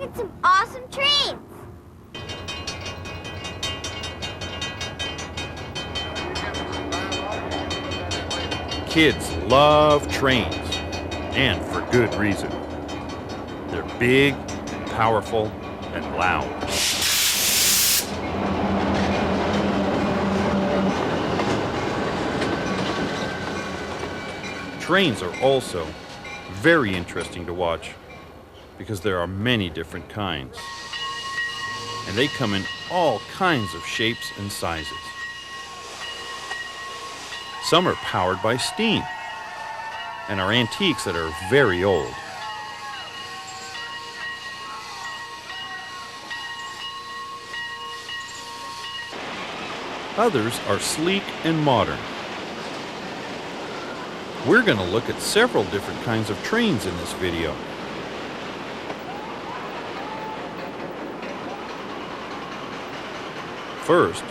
at some awesome trains. Kids love trains, and for good reason. They're big, powerful, and loud. Trains are also very interesting to watch because there are many different kinds. And they come in all kinds of shapes and sizes. Some are powered by steam and are antiques that are very old. Others are sleek and modern. We're going to look at several different kinds of trains in this video. First,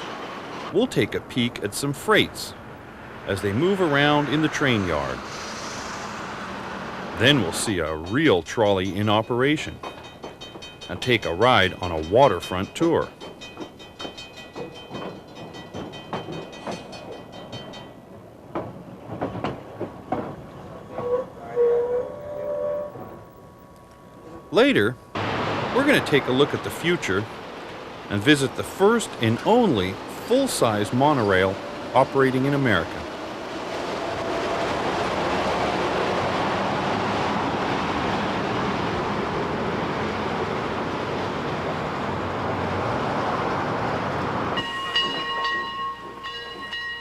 we'll take a peek at some freights as they move around in the train yard. Then we'll see a real trolley in operation and take a ride on a waterfront tour. Later, we're going to take a look at the future and visit the first and only full-size monorail operating in America.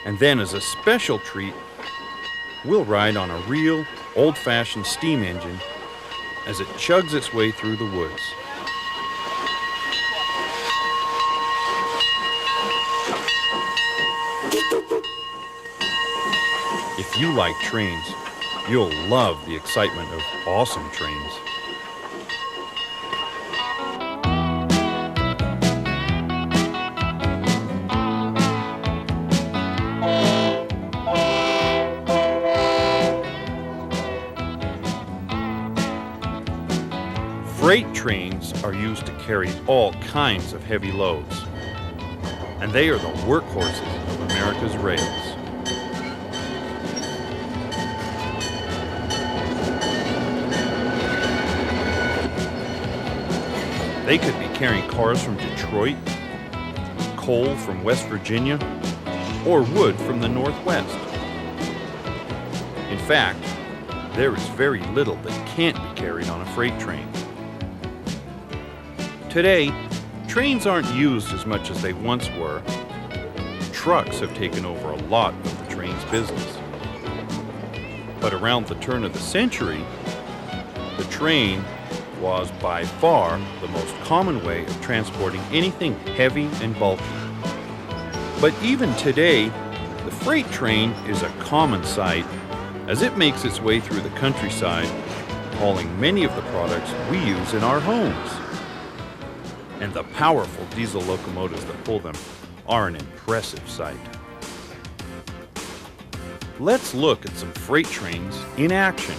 And then, as a special treat, we'll ride on a real, old-fashioned steam engine as it chugs its way through the woods. If you like trains, you'll love the excitement of awesome trains. Freight trains are used to carry all kinds of heavy loads, and they are the workhorses of America's rails. They could be carrying cars from Detroit, coal from West Virginia, or wood from the Northwest. In fact, there is very little that can't be carried on a freight train. Today, trains aren't used as much as they once were. Trucks have taken over a lot of the train's business. But around the turn of the century, the train was by far the most common way of transporting anything heavy and bulky. But even today, the freight train is a common sight as it makes its way through the countryside, hauling many of the products we use in our homes. And the powerful diesel locomotives that pull them are an impressive sight. Let's look at some freight trains in action.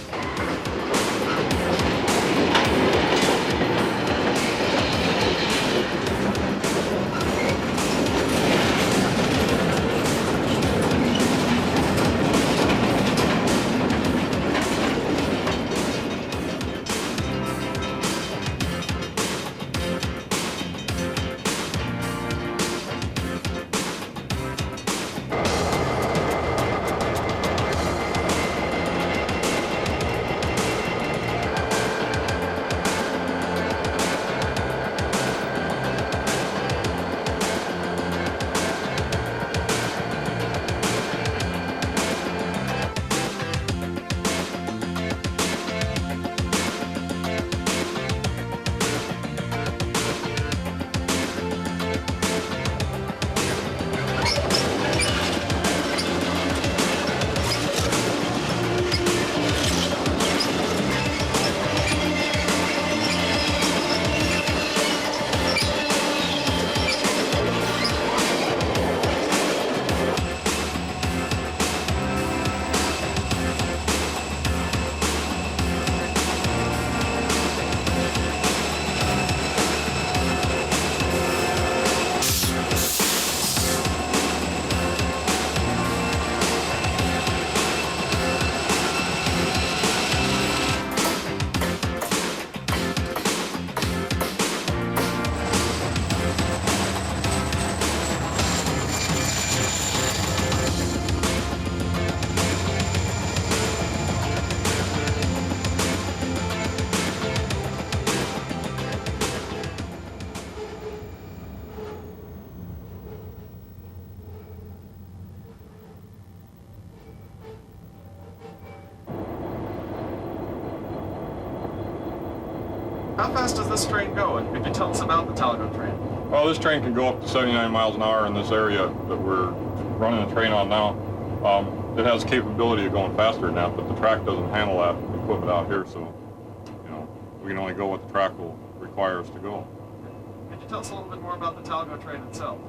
How fast does this train go? And could you tell us about the Talgo train? Well, this train can go up to 79 miles an hour in this area that we're running the train on now. It has capability of going faster than that, but the track doesn't handle that equipment out here, so we can only go what the track will require us to go. Could you tell us a little bit more about the Talgo train itself?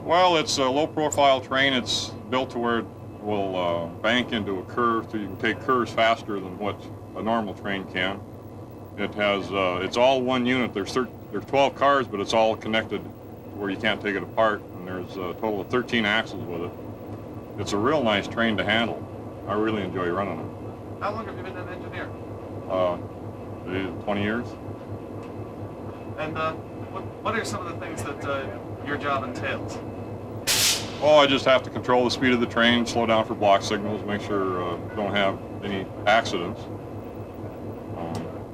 Well, it's a low-profile train. It's built to where it will bank into a curve, so you can take curves faster than what a normal train can. It has, it's all one unit. There's 12 cars, but it's all connected where you can't take it apart, and there's a total of 13 axles with it. It's a real nice train to handle. I really enjoy running it. How long have you been an engineer? 20 years. And what are some of the things that your job entails? Oh, I just have to control the speed of the train, slow down for block signals, make sure we don't have any accidents.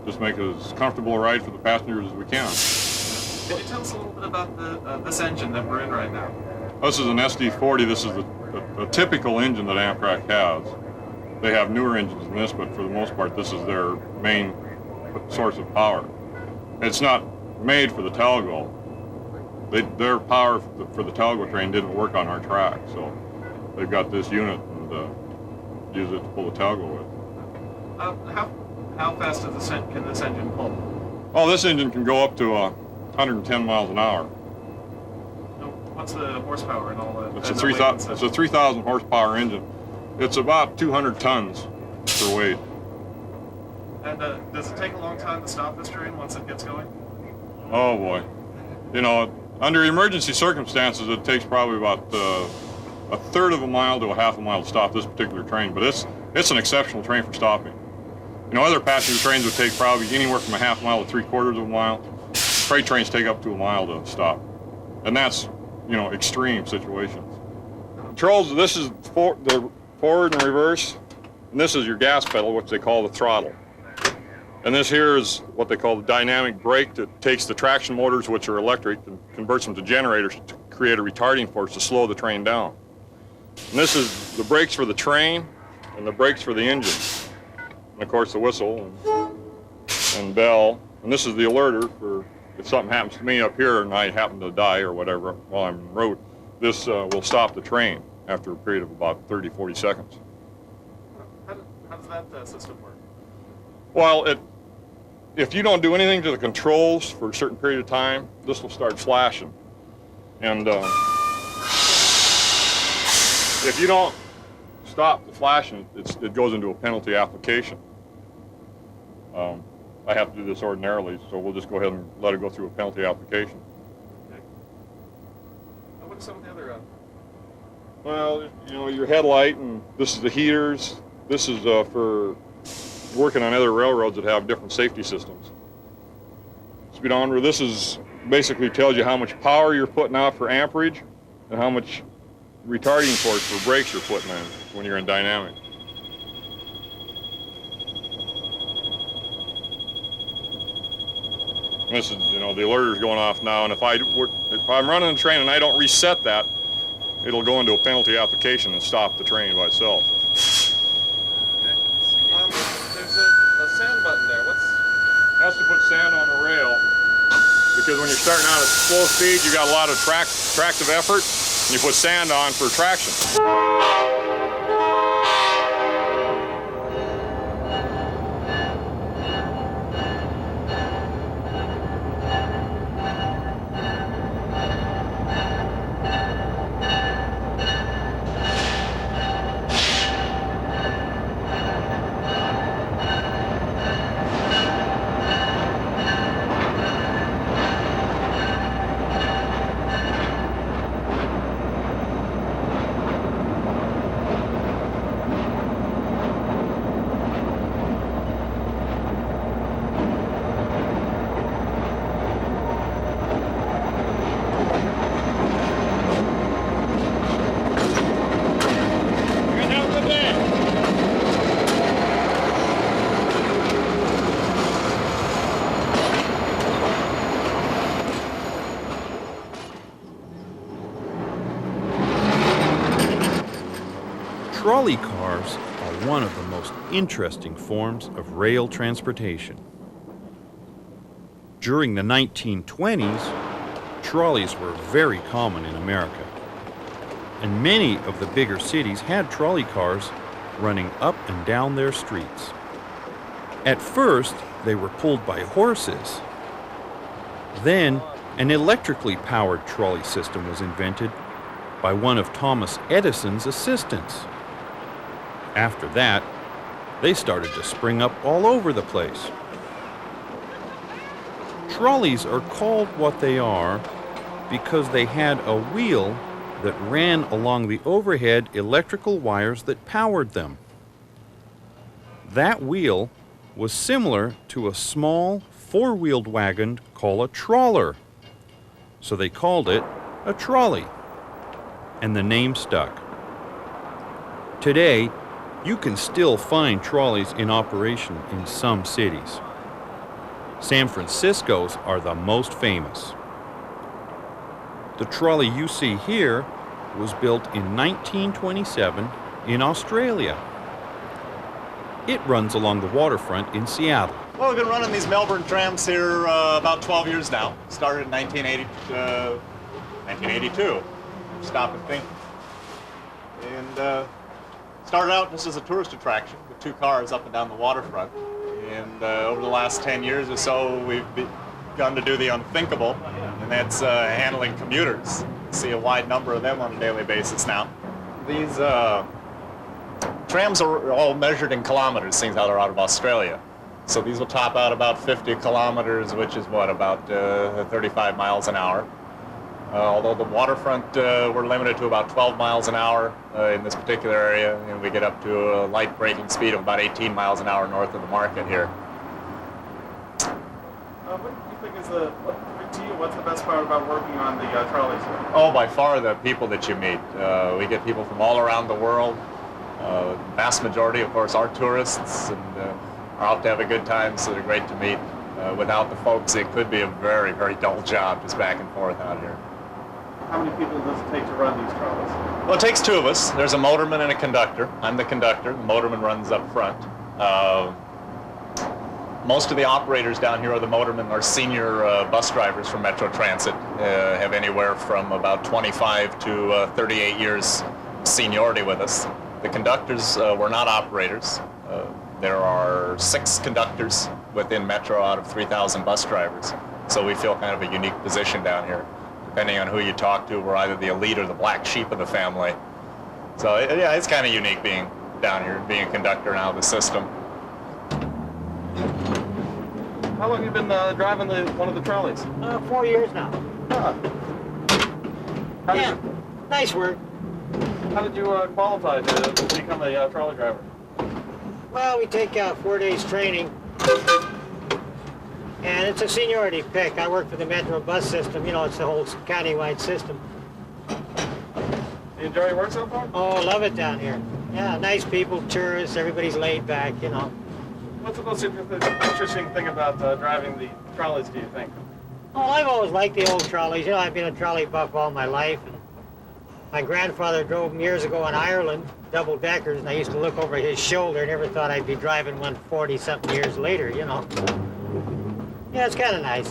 Just make it as comfortable a ride for the passengers as we can. Can you tell us a little bit about this engine that we're in right now? This is an SD40. This is a typical engine that Amtrak has. They have newer engines than this, but for the most part, this is their main source of power. It's not made for the Talgo. Their power for the Talgo train didn't work on our track, so they've got this unit and use it to pull the Talgo with. How fast can this engine pull? Oh, this engine can go up to 110 miles an hour. What's the horsepower and all that? It's a 3,000 horsepower engine. It's about 200 tons per weight. And does it take a long time to stop this train once it gets going? Oh boy. Under emergency circumstances, it takes probably about a third of a mile to a half a mile to stop this particular train, but it's an exceptional train for stopping. Other passenger trains would take probably anywhere from a half mile to 3/4 of a mile. Freight trains take up to a mile to stop. And that's, extreme situations. Controls, this is the forward and reverse, and this is your gas pedal, which they call the throttle. And this here is what they call the dynamic brake that takes the traction motors, which are electric, and converts them to generators to create a retarding force to slow the train down. And this is the brakes for the train and the brakes for the engine. And of course the whistle and bell. And this is the alerter for if something happens to me up here and I happen to die or whatever while I'm en route. This will stop the train after a period of about 30, 40 seconds. How does that system work? Well, if you don't do anything to the controls for a certain period of time, this will start flashing. And if you don't stop the flashing, it goes into a penalty application. I have to do this ordinarily, so we'll just go ahead and let it go through a penalty application. Okay. What are some of the other? Well, your headlight, and this is the heaters. This is for working on other railroads that have different safety systems. Speedometer, this is basically tells you how much power you're putting out for amperage and how much retarding force for brakes you're putting in when you're in dynamic. This is, the alerter's going off now, and if I'm running the train and I don't reset that, it'll go into a penalty application and stop the train by itself. Okay. There's a sand button there. That's to put sand on the rail, because when you're starting out at slow speed, you got a lot of tractive effort, and you put sand on for traction. Trolley cars are one of the most interesting forms of rail transportation. During the 1920s, trolleys were very common in America, and many of the bigger cities had trolley cars running up and down their streets. At first, they were pulled by horses. Then, an electrically powered trolley system was invented by one of Thomas Edison's assistants. After that, they started to spring up all over the place. Trolleys are called what they are because they had a wheel that ran along the overhead electrical wires that powered them. That wheel was similar to a small four-wheeled wagon called a trawler, so they called it a trolley, and the name stuck. Today, you can still find trolleys in operation in some cities. San Francisco's are the most famous. The trolley you see here was built in 1927 in Australia. It runs along the waterfront in Seattle. Well, we've been running these Melbourne trams here about 12 years now. Started in 1982. Stop and think. And started out just as a tourist attraction with two cars up and down the waterfront. And over the last 10 years or so, we've begun to do the unthinkable, and that's handling commuters. You see a wide number of them on a daily basis now. These trams are all measured in kilometers, seeing how they're out of Australia. So these will top out about 50 kilometers, which is what, about 35 miles an hour. Although the waterfront, we're limited to about 12 miles an hour in this particular area, and we get up to a light braking speed of about 18 miles an hour north of the market here. What do you think is what's the best part about working on the trolleys here? Oh, by far the people that you meet. We get people from all around the world. Vast majority, of course, are tourists and are out to have a good time, so they're great to meet. Without the folks, it could be a very, very dull job just back and forth out here. How many people does it take to run these trolleys? Well, it takes two of us. There's a motorman and a conductor. I'm the conductor. The motorman runs up front. Most of the operators down here are the motormen or senior bus drivers from Metro Transit. Have anywhere from about 25 to 38 years seniority with us. The conductors were not operators. There are 6 conductors within Metro out of 3,000 bus drivers. So we feel kind of a unique position down here. Depending on who you talk to, we're either the elite or the black sheep of the family. So yeah, it's kind of unique being down here, being a conductor now of the system. How long have you been driving one of the trolleys? 4 years now. Huh. Nice work. How did you qualify to become a trolley driver? Well, we take 4 days training, and it's a seniority pick. I work for the Metro bus system. You know, it's the whole county-wide system. Do you enjoy your work so far? Oh, love it down here. Yeah, nice people, tourists, everybody's laid back, you know. What's the most interesting thing about driving the trolleys, do you think? Oh, I've always liked the old trolleys. You know, I've been a trolley buff all my life. And my grandfather drove them years ago in Ireland, double-deckers, and I used to look over his shoulder. Never thought I'd be driving one 40-something years later, you know. Yeah, it's kind of nice.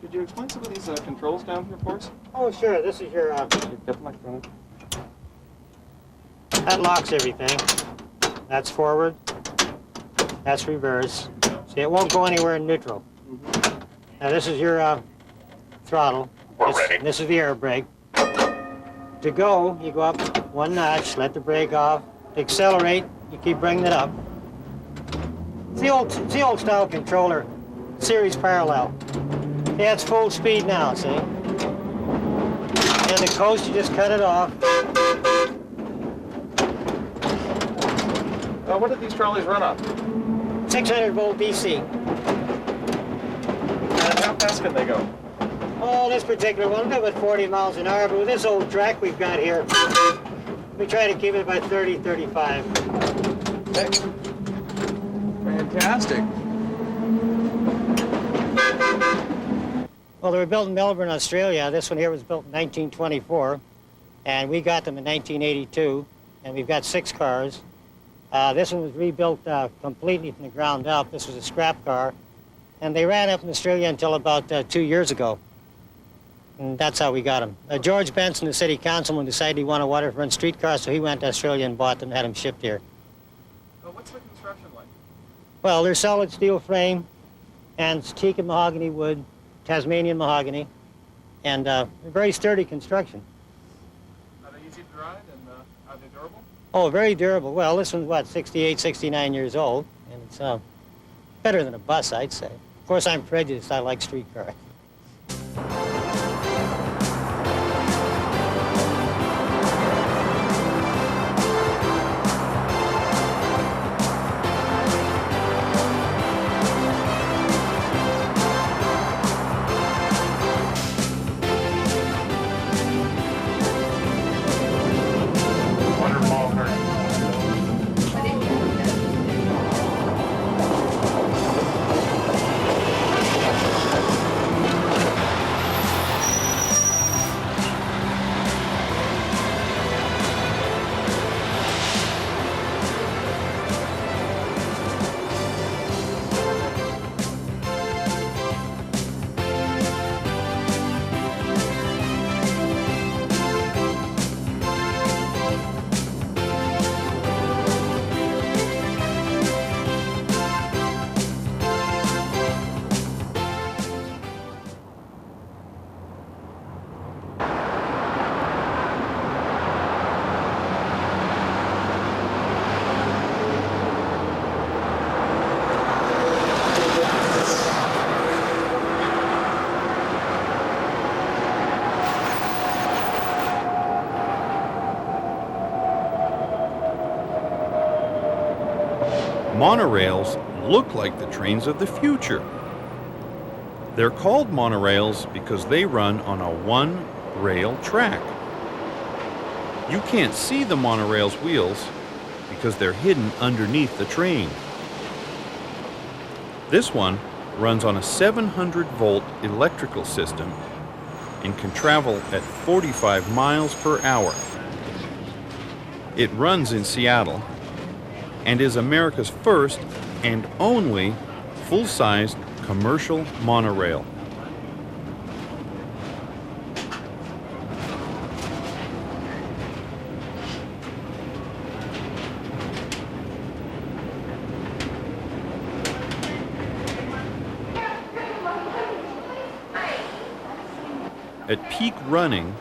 Could you explain some of these controls down here for us? Oh, sure. This is your... That locks everything. That's forward. That's reverse. See, it won't go anywhere in neutral. Now, this is your throttle. This is the air brake. To go, you go up one notch, let the brake off. To accelerate, you keep bringing it up. It's the old style controller, series parallel. Yeah, it's full speed now, see? And the coast, you just cut it off. What did these trolleys run on? 600 volt DC. And how fast can they go? Oh, this particular one, about 40 miles an hour, but with this old track we've got here, we try to keep it about 30, 35. Fantastic. Well, they were built in Melbourne, Australia. This one here was built in 1924, and we got them in 1982, and we've got 6 cars. This one was rebuilt completely from the ground up. This was a scrap car, and they ran up in Australia until about 2 years ago. And that's how we got them. George Benson, the city councilman, decided he wanted waterfront streetcar, so he went to Australia and bought them and had them shipped here. What's the construction like? Well, they're solid steel frame, and it's teak and mahogany wood, Tasmanian mahogany, and very sturdy construction. Are they easy to ride, and are they durable? Oh, very durable. Well, this one's, what, 68, 69 years old, and it's better than a bus, I'd say. Of course, I'm prejudiced. I like streetcars. Monorails look like the trains of the future. They're called monorails because they run on a one-rail track. You can't see the monorail's wheels because they're hidden underneath the train. This one runs on a 700-volt electrical system and can travel at 45 miles per hour. It runs in Seattle and is America's first and only full-sized commercial monorail. At peak running,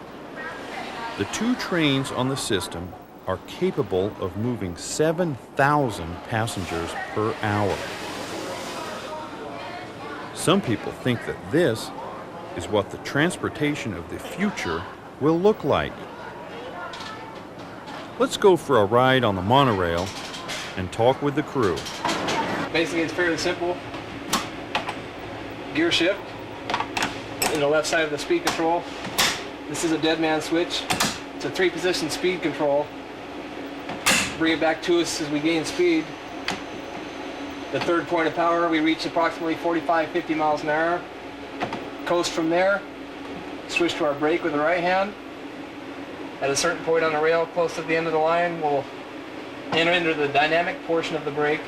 the 2 trains on the system are capable of moving 7,000 passengers per hour. Some people think that this is what the transportation of the future will look like. Let's go for a ride on the monorail and talk with the crew. Basically, it's fairly simple. Gear shift in the left side of the speed control. This is a dead man switch. It's a 3-position speed control. Bring it back to us as we gain speed. The third point of power, we reach approximately 45-50 miles an hour. Coast from there. Switch to our brake with the right hand. At a certain point on the rail, close to the end of the line, we'll enter into the dynamic portion of the brake.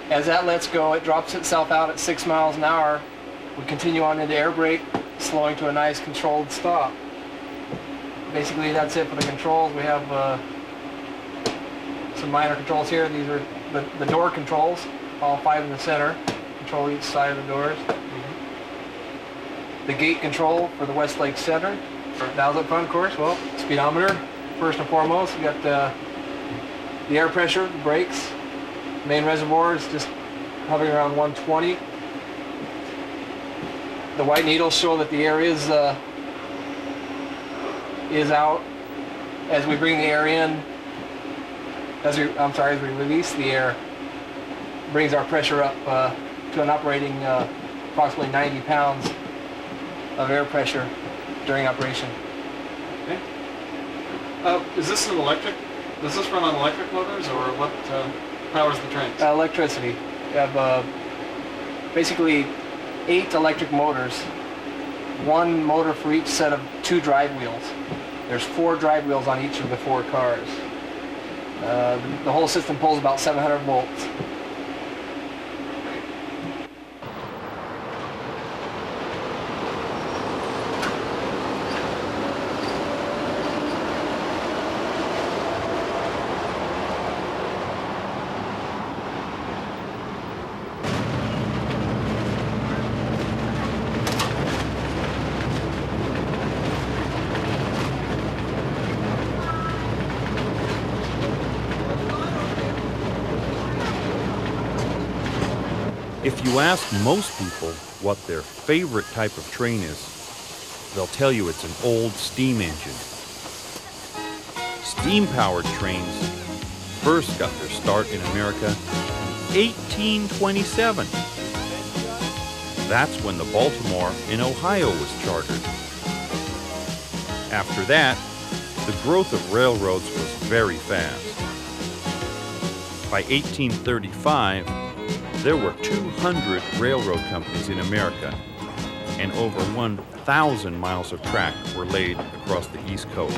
As that lets go, it drops itself out at 6 miles an hour. We continue on into air brake, slowing to a nice controlled stop. Basically, that's it for the controls. We have some minor controls here. These are the door controls, all 5 in the center. Control each side of the doors. The gate control for the Westlake Center. Valves up front, of course. Well, speedometer, first and foremost. We got the air pressure, the brakes. Main reservoir is just hovering around 120. The white needles show that the air is out. As we bring the air in, as we release the air, brings our pressure up to an operating approximately 90 pounds of air pressure during operation. Okay. Is this an electric? Does this run on electric motors, or what powers the trains? Electricity. We have basically 8 electric motors, 1 motor for each set of 2 drive wheels. There's 4 drive wheels on each of the 4 cars. The whole system pulls about 700 volts. If you ask most people what their favorite type of train is, they'll tell you it's an old steam engine. Steam-powered trains first got their start in America in 1827. That's when the Baltimore in Ohio was chartered. After that, the growth of railroads was very fast. By 1835, there were 200 railroad companies in America, and over 1,000 miles of track were laid across the East Coast.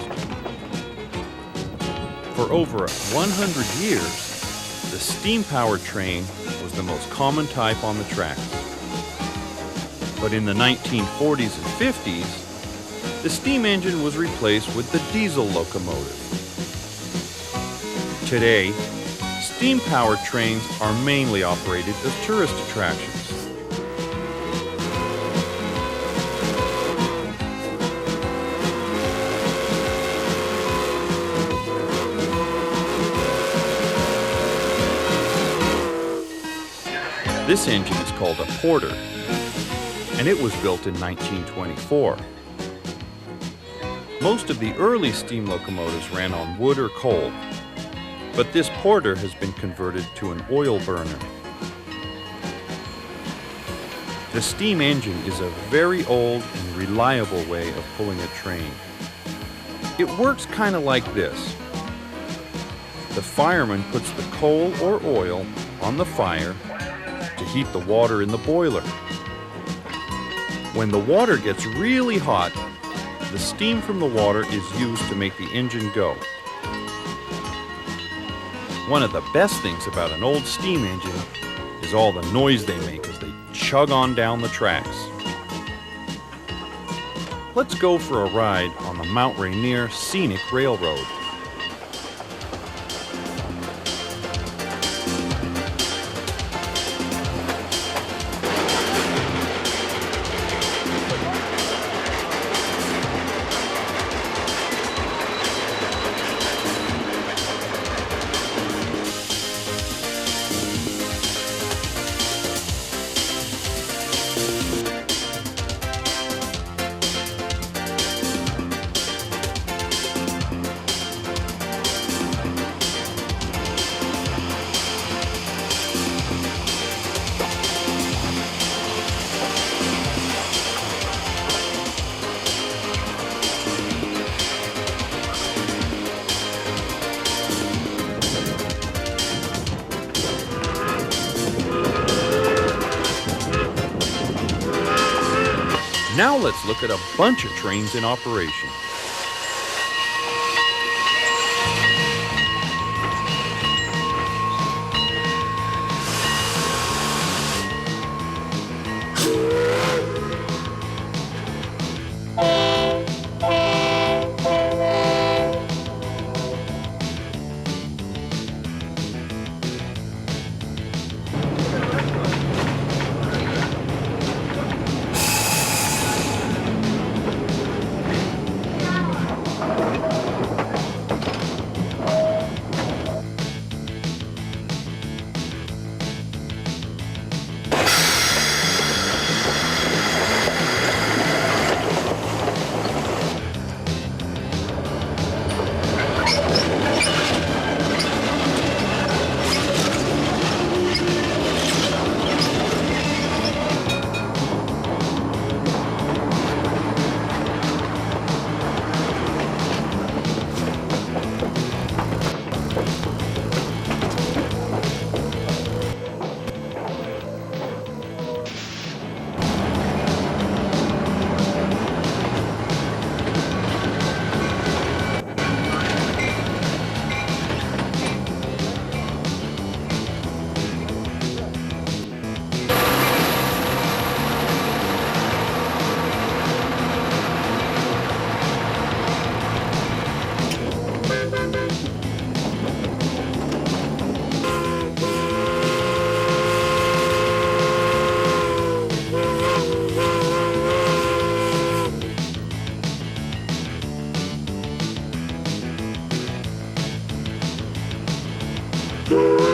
For over 100 years, the steam-powered train was the most common type on the tracks. But in the 1940s and 50s, the steam engine was replaced with the diesel locomotive. Today, steam-powered trains are mainly operated as tourist attractions. This engine is called a porter, and it was built in 1924. Most of the early steam locomotives ran on wood or coal, but this porter has been converted to an oil burner. The steam engine is a very old and reliable way of pulling a train. It works kind of like this. The fireman puts the coal or oil on the fire to heat the water in the boiler. When the water gets really hot, the steam from the water is used to make the engine go. One of the best things about an old steam engine is all the noise they make as they chug on down the tracks. Let's go for a ride on the Mount Rainier Scenic Railroad. Now let's look at a bunch of trains in operation. Woo!